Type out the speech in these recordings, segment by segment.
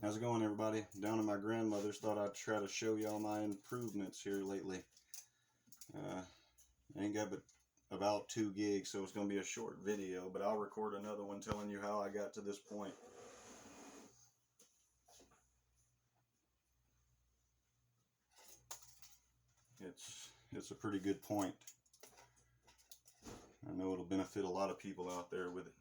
How's it going, everybody? Down at my grandmother's. Thought I'd try to show y'all my improvements here lately. I ain't got but about 2 gigs, so it's going to be a short video, but I'll record another one telling you how I got to this point. It's a pretty good point. I know it'll benefit a lot of people out there with it.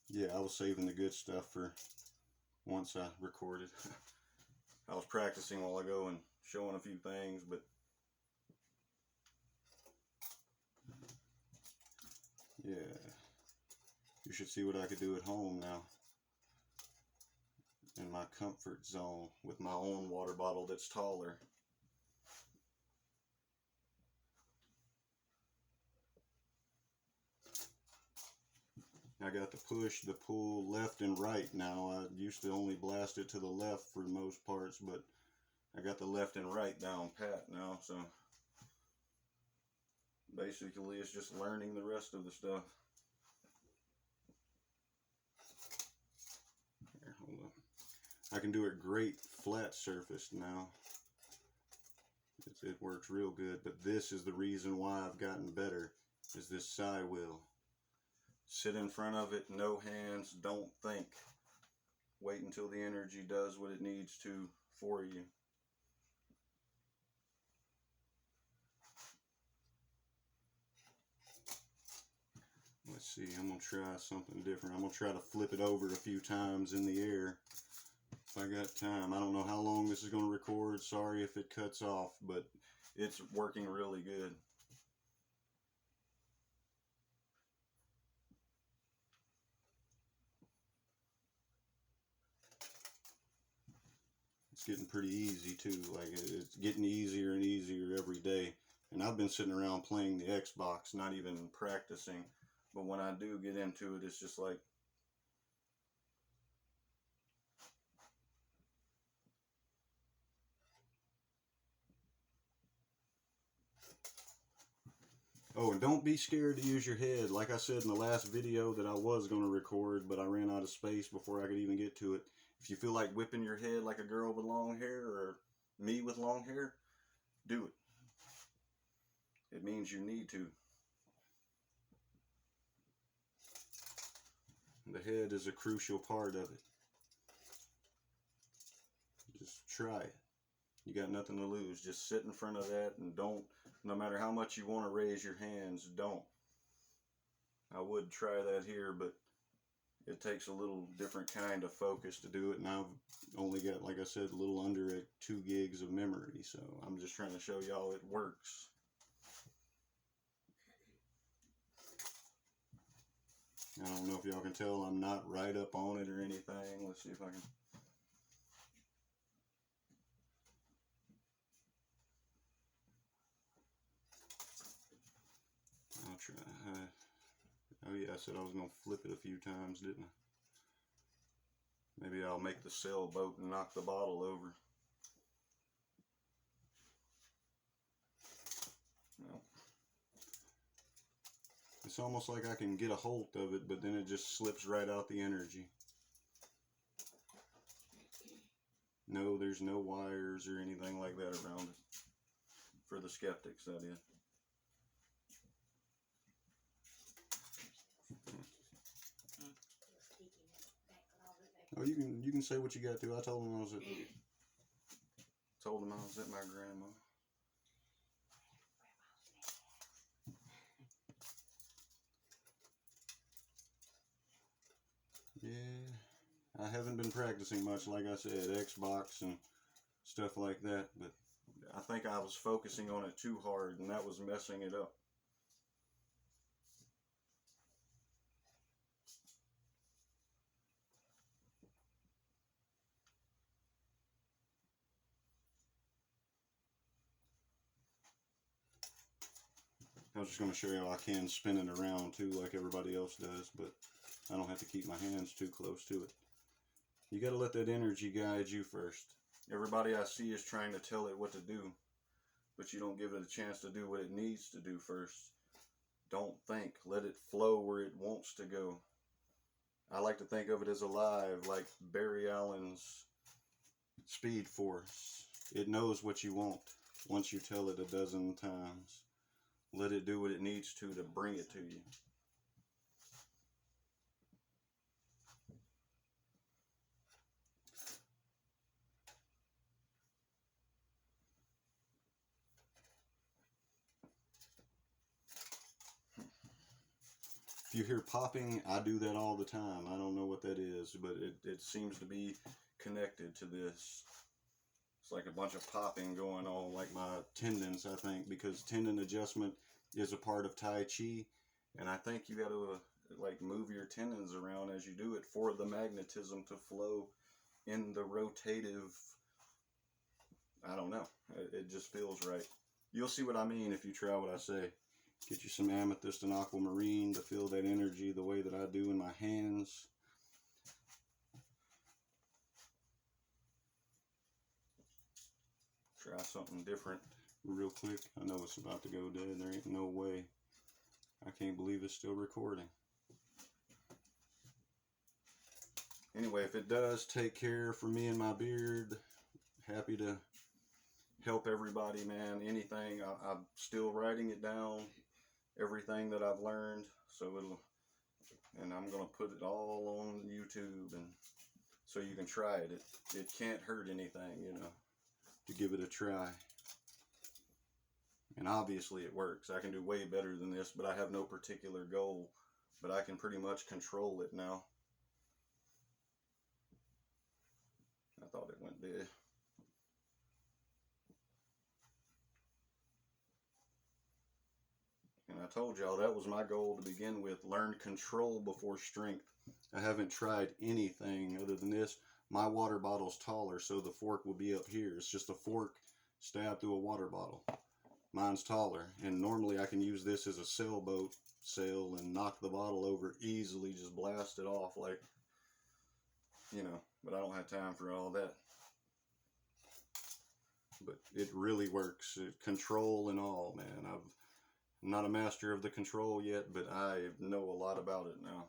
Yeah, I was saving the good stuff for once I recorded. I was practicing a while ago and showing a few things, but yeah, you should see what I could do at home now. In my comfort zone with my own water bottle that's taller. I got the push, the pull left and right now. I used to only blast it to the left for most parts, but I got the left and right down pat now, so basically it's just learning the rest of the stuff. Here, hold on. I can do it great flat surface now. It works real good, but this is the reason why I've gotten better, is this side wheel. Sit in front of it, no hands, don't think. Wait until the energy does what it needs to for you. Let's see, I'm going to try something different. I'm going to try to flip it over a few times in the air if I got time. I don't know how long this is going to record. Sorry if it cuts off, but it's working really good. It's getting pretty easy too. Like, it's getting easier and easier every day. And I've been sitting around playing the Xbox, not even practicing. But when I do get into it, it's just like, oh, and don't be scared to use your head. Like I said in the last video that I was going to record, but I ran out of space before I could even get to it. If you feel like whipping your head like a girl with long hair or me with long hair, do it. It means you need to. The head is a crucial part of it. Just try it. You got nothing to lose. Just sit in front of that and don't, no matter how much you want to raise your hands, don't. I would try that here, but it takes a little different kind of focus to do it, and I've only got, like I said, a little under 2 gigs of memory, so I'm just trying to show y'all it works. I don't know if y'all can tell I'm not right up on it or anything. Let's see if I can. I'll try. Oh yeah, I said I was going to flip it a few times, didn't I? Maybe I'll make the sailboat and knock the bottle over. No. It's almost like I can get a hold of it, but then it just slips right out the energy. No, there's no wires or anything like that around it. For the skeptics, that is. Oh, you can say what you got to. I told him I was at my grandma. Yeah, I haven't been practicing much, like I said, Xbox and stuff like that, but I think I was focusing on it too hard, and that was messing it up. I was just going to show you how I can spin it around too, like everybody else does, but I don't have to keep my hands too close to it. You got to let that energy guide you first. Everybody I see is trying to tell it what to do, but you don't give it a chance to do what it needs to do first. Don't think. Let it flow where it wants to go. I like to think of it as alive, like Barry Allen's Speed Force. It knows what you want once you tell it a dozen times. Let it do what it needs to bring it to you. If you hear popping, I do that all the time. I don't know what that is, but it seems to be connected to this. It's like a bunch of popping going on, like my tendons, I think, because tendon adjustment is a part of Tai Chi, and I think you got to like move your tendons around as you do it for the magnetism to flow in the rotative. I don't know. It just feels right. You'll see what I mean if you try what I say. Get you some amethyst and aquamarine to feel that energy the way that I do in my hands. Try something different real quick. I know it's about to go dead. There ain't no way. I can't believe it's still recording. Anyway, if it does take care for me and my beard, happy to help everybody, man. Anything. I'm still writing it down. Everything that I've learned, and I'm gonna put it all on YouTube, and so you can try it. It can't hurt anything, you know, to give it a try. And obviously it works. I can do way better than this, but I have no particular goal, but I can pretty much control it now. I thought it went dead. And I told y'all that was my goal to begin with. Learn control before strength. I haven't tried anything other than this. My water bottle's taller, so the fork will be up here. It's just a fork stabbed through a water bottle. Mine's taller, and normally I can use this as a sailboat sail and knock the bottle over easily, just blast it off like, you know, but I don't have time for all that. But it really works. Control and all, man. I'm not a master of the control yet, but I know a lot about it now.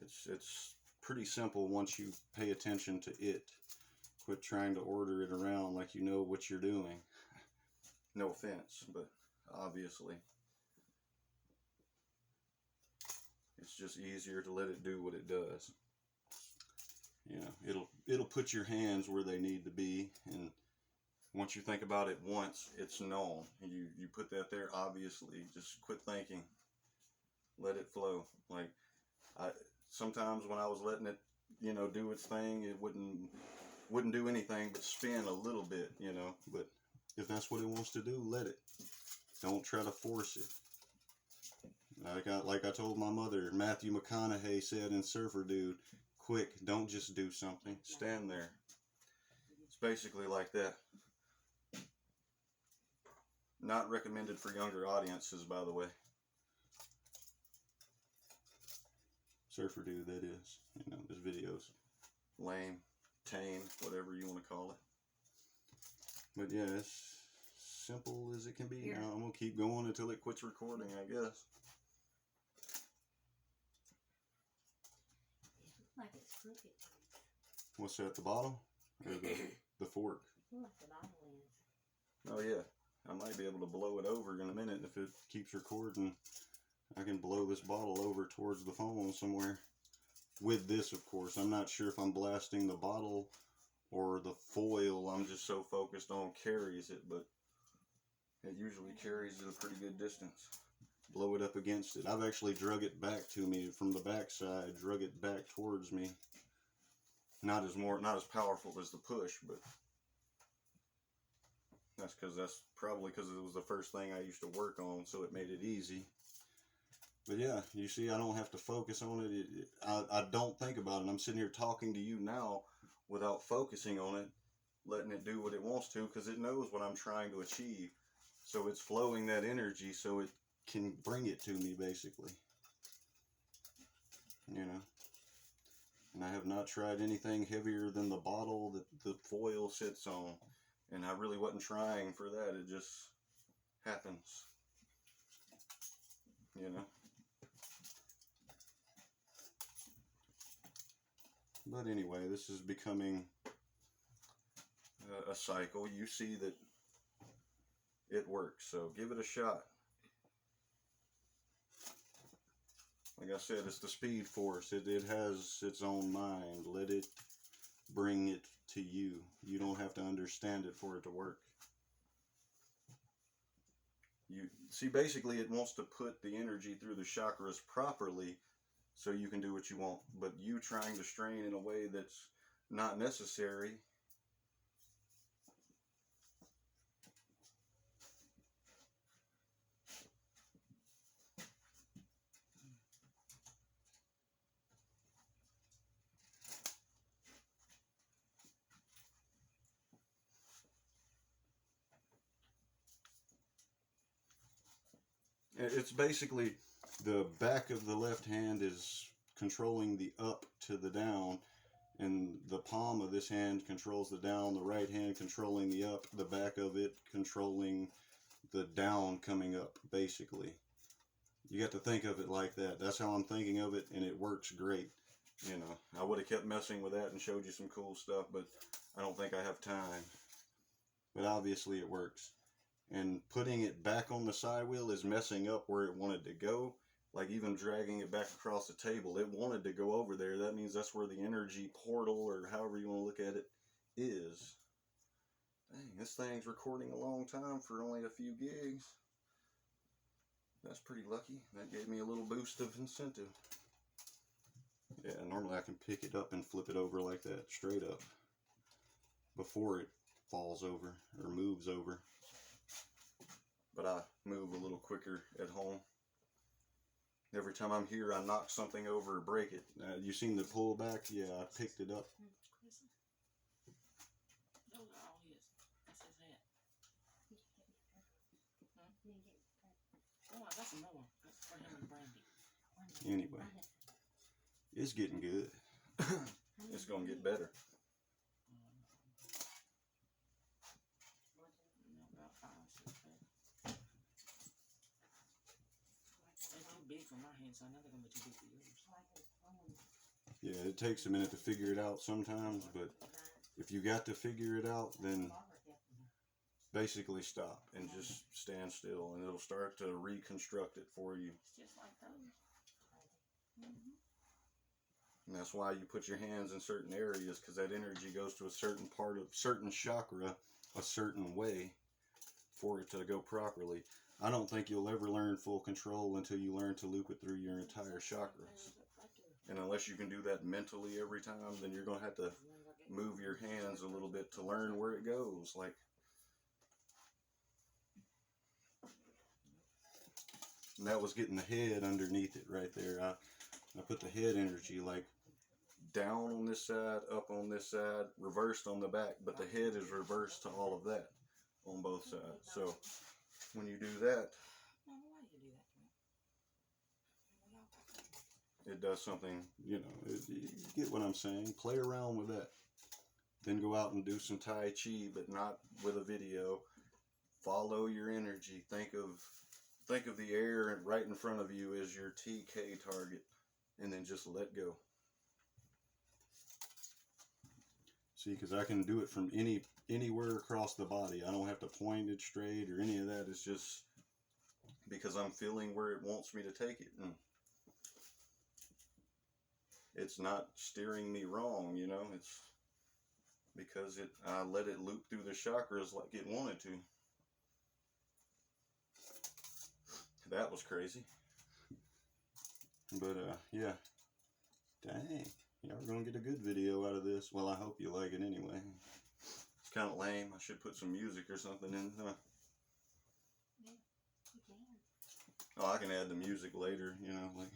It's pretty simple once you pay attention to it. Quit trying to order it around like you know what you're doing. No offense, but obviously it's just easier to let it do what it does. You know, it'll put your hands where they need to be, and once you think about it once, it's known. You put that there, obviously. Just quit thinking. Let it flow. Like, sometimes when I was letting it, you know, do its thing, it wouldn't do anything but spin a little bit, you know. But if that's what it wants to do, let it. Don't try to force it. Like I told my mother, Matthew McConaughey said in Surfer Dude, quick, don't just do something. Stand there. It's basically like that. Not recommended for younger audiences, by the way. Surfer Dude, that is. You know, this video's lame, tame, whatever you want to call it. But yeah, it's simple as it can be. Now I'm going to keep going until it quits recording, I guess. Like it's crooked. What's that, the bottle? Or the fork? Like the bottle is. Oh yeah. I might be able to blow it over in a minute if it keeps recording. I can blow this bottle over towards the phone somewhere. With this, of course. I'm not sure if I'm blasting the bottle or the foil. I'm just so focused on carries it, but it usually carries it a pretty good distance. Blow it up against it. I've actually drug it back to me from the back side, drug it back towards me. Not as powerful as the push, but that's probably because it was the first thing I used to work on, so it made it easy. But yeah, you see, I don't have to focus on it. I don't think about it. I'm sitting here talking to you now without focusing on it, letting it do what it wants to, because it knows what I'm trying to achieve. So it's flowing that energy so it can bring it to me, basically. You know. And I have not tried anything heavier than the bottle that the foil sits on. And I really wasn't trying for that. It just happens. You know? But anyway, this is becoming a cycle. You see that it works, so give it a shot. Like I said, it's the speed force. It has its own mind. Let it bring it to you. You don't have to understand it for it to work. You see, basically it wants to put the energy through the chakras properly so you can do what you want. But you trying to strain in a way that's not necessary. It's basically the back of the left hand is controlling the up to the down, and the palm of this hand controls the down, the right hand controlling the up, the back of it controlling the down coming up, basically. You got to think of it like that. That's how I'm thinking of it, and it works great. You know, I would have kept messing with that and showed you some cool stuff, but I don't think I have time. But obviously it works. And putting it back on the side wheel is messing up where it wanted to go. Like even dragging it back across the table, it wanted to go over there. That means that's where the energy portal, or however you want to look at it, is. Dang, this thing's recording a long time for only a few gigs. That's pretty lucky. That gave me a little boost of incentive. Yeah, normally I can pick it up and flip it over like that, straight up, before it falls over or moves over. But I move a little quicker at home. Every time I'm here, I knock something over or break it. You seen the pullback? Yeah, I picked it up. Anyway, it's getting good. It's gonna get better. Yeah, it takes a minute to figure it out sometimes, but if you got to figure it out, then basically stop and just stand still, and it'll start to reconstruct it for you. And that's why you put your hands in certain areas, because that energy goes to a certain part of certain chakra a certain way for it to go properly. I don't think you'll ever learn full control until you learn to loop it through your entire chakras. And unless you can do that mentally every time, then you're going to have to move your hands a little bit to learn where it goes. Like, and that was getting the head underneath it right there. I put the head energy like down on this side, up on this side, reversed on the back, but the head is reversed to all of that on both sides. So when you do that, it does something, you know, you get what I'm saying. Play around with that. Then go out and do some Tai Chi, but not with a video. Follow your energy. Think of the air right in front of you as your TK target, and then just let go. See, because I can do it from anywhere across the body. I don't have to point it straight or any of that. It's just because I'm feeling where it wants me to take it. And it's not steering me wrong, you know. It's because I let it loop through the chakras like it wanted to. That was crazy. But yeah. Dang. Y'all are going to get a good video out of this. Well, I hope you like it anyway. It's kind of lame. I should put some music or something in, huh? Yeah, you can. Oh, I can add the music later, you know, like,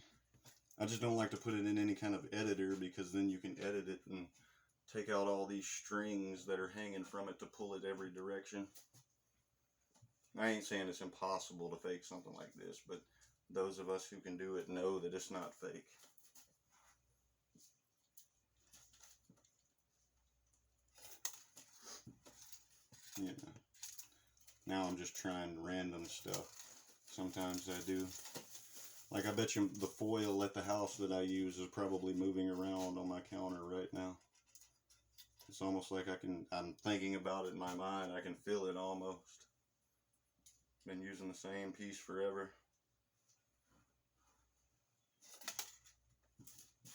I just don't like to put it in any kind of editor, because then you can edit it and take out all these strings that are hanging from it to pull it every direction. I ain't saying it's impossible to fake something like this, but those of us who can do it know that it's not fake. Yeah. Now I'm just trying random stuff. Sometimes I do. Like, I bet you the foil at the house that I use is probably moving around on my counter right now. It's almost like I'm thinking about it in my mind. I can feel it almost. Been using the same piece forever.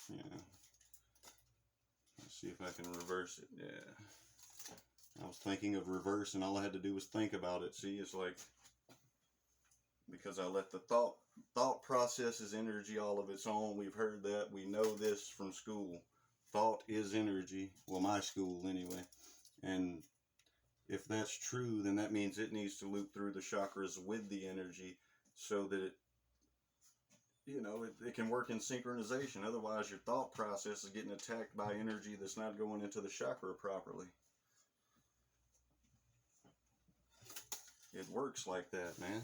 Yeah. Let's see if I can reverse it. Yeah. I was thinking of reverse, and all I had to do was think about it. See, it's like, because I let the thought process is energy all of its own. We've heard that. We know this from school. Thought is energy. Well, my school anyway. And if that's true, then that means it needs to loop through the chakras with the energy so that it, you know, it can work in synchronization. Otherwise, your thought process is getting attacked by energy that's not going into the chakra properly. It works like that, man.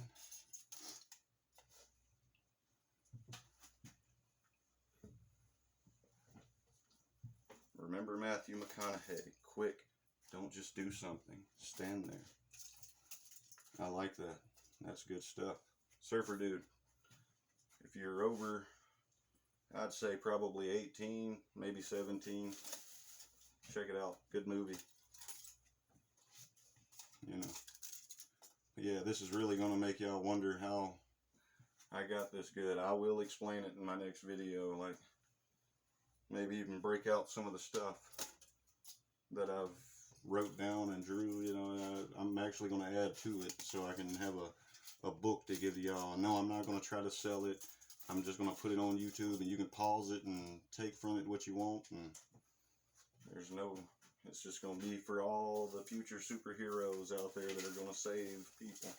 Remember Matthew McConaughey, quick, don't just do something, stand there. I like that. That's good stuff. Surfer Dude, if you're over, I'd say probably 18, maybe 17, check it out. Good movie. You know. But yeah, this is really going to make y'all wonder how I got this good. I will explain it in my next video, like maybe even break out some of the stuff that I've wrote down and drew. You know, I'm actually going to add to it so I can have a book to give to y'all. No, I'm not going to try to sell it. I'm just going to put it on YouTube, and you can pause it and take from it what you want. And there's no, it's just going to be for all the future superheroes out there that are going to save people.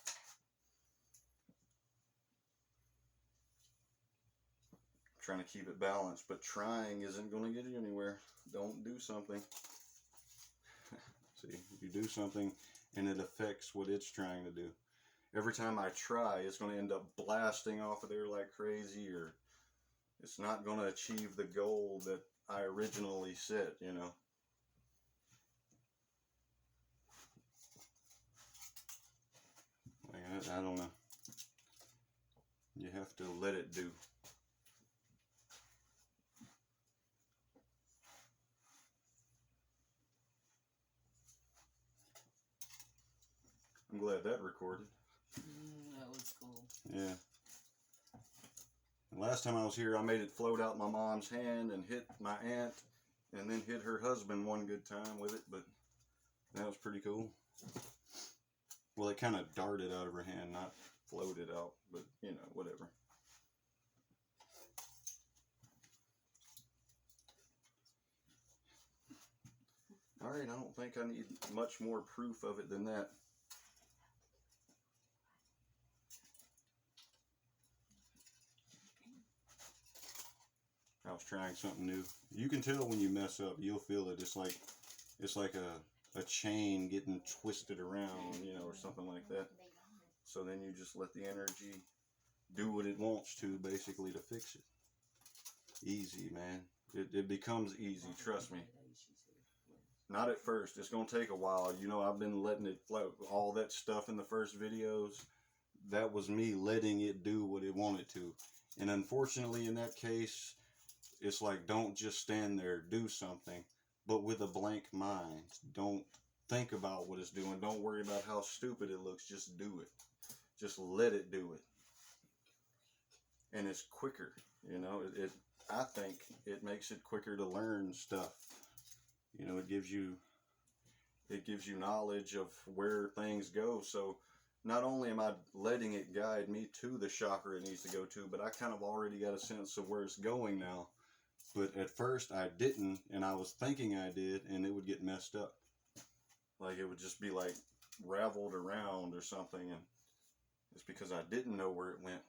Trying to keep it balanced, but trying isn't going to get you anywhere. Don't do something. See, you do something and it affects what it's trying to do. Every time I try, it's going to end up blasting off of there like crazy, or it's not going to achieve the goal that I originally set, you know. Like, I don't know. You have to let it do. I'm glad that recorded. That was cool. Yeah. And last time I was here, I made it float out my mom's hand and hit my aunt, and then hit her husband one good time with it, but that was pretty cool. Well, it kind of darted out of her hand, not floated out, but, you know, whatever. Alright, I don't think I need much more proof of it than that. I was trying something new. You can tell when you mess up. You'll feel it. It's like a chain getting twisted around, you know, or something like that. So then you just let the energy do what it wants to, basically, to fix it. Easy, man. It becomes easy, trust me. Not at first. It's going to take a while. You know, I've been letting it float. All that stuff in the first videos, that was me letting it do what it wanted to. And unfortunately, in that case, it's like, don't just stand there, do something, but with a blank mind. Don't think about what it's doing. Don't worry about how stupid it looks. Just do it. Just let it do it. And it's quicker, you know. I think it makes it quicker to learn stuff. You know, it gives you knowledge of where things go. So not only am I letting it guide me to the chakra it needs to go to, but I kind of already got a sense of where it's going now. But at first I didn't, and I was thinking I did, and it would get messed up. Like, it would just be like raveled around or something, and it's because I didn't know where it went.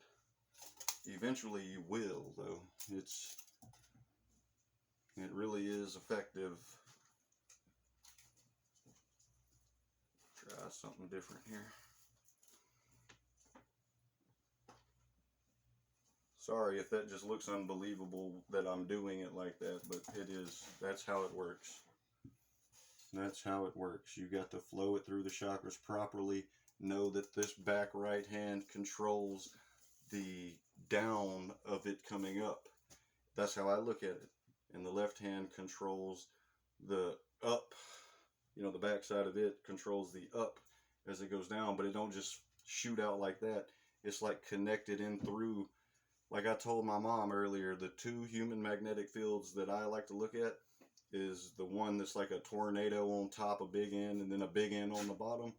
Eventually you will, though. It really is effective. Try something different here. Sorry if that just looks unbelievable that I'm doing it like that, but it is. That's how it works. That's how it works. You got to flow it through the chakras properly, know that this back right hand controls the down of it coming up. That's how I look at it. And the left hand controls the up. You know, the back side of it controls the up as it goes down, but it don't just shoot out like that. It's like connected in through. Like I told my mom earlier, the two human magnetic fields that I like to look at is the one that's like a tornado on top, a big end, and then a big end on the bottom.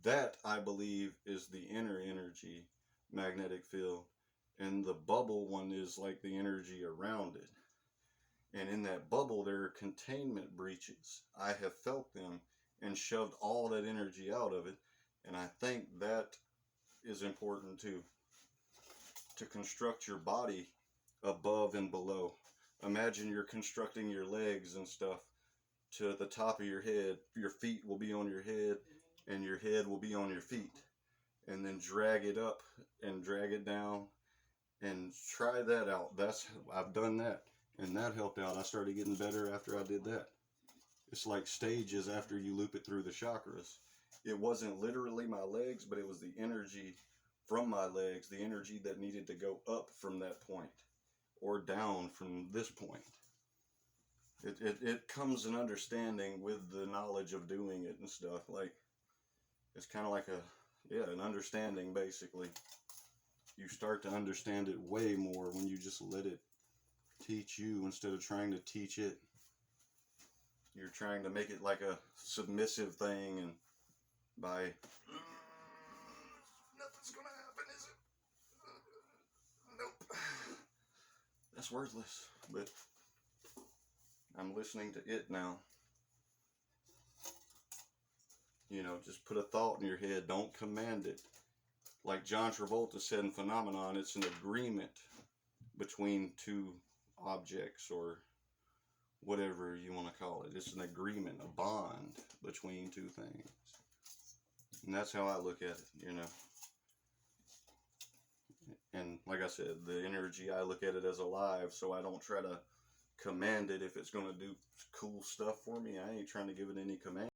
That, I believe, is the inner energy magnetic field. And the bubble one is like the energy around it. And in that bubble, there are containment breaches. I have felt them and shoved all that energy out of it. And I think that is important too. To construct your body above and below. Imagine you're constructing your legs and stuff to the top of your head. Your feet will be on your head and your head will be on your feet. And then drag it up and drag it down and try that out. I've done that and that helped out. I started getting better after I did that. It's like stages after you loop it through the chakras. It wasn't literally my legs, but it was the energy from my legs, the energy that needed to go up from that point or down from this point. It comes an understanding with the knowledge of doing it and stuff. Like, it's kind of like an understanding basically. You start to understand it way more when you just let it teach you instead of trying to teach it. You're trying to make it like a submissive thing, and by nothing's gonna happen, is it? Nope. That's worthless. But I'm listening to it now. You know, just put a thought in your head. Don't command it. Like John Travolta said in Phenomenon, it's an agreement between two objects or whatever you want to call it. It's an agreement, a bond between two things. And that's how I look at it, you know. And like I said, the energy, I look at it as alive, so I don't try to command it if it's going to do cool stuff for me. I ain't trying to give it any command.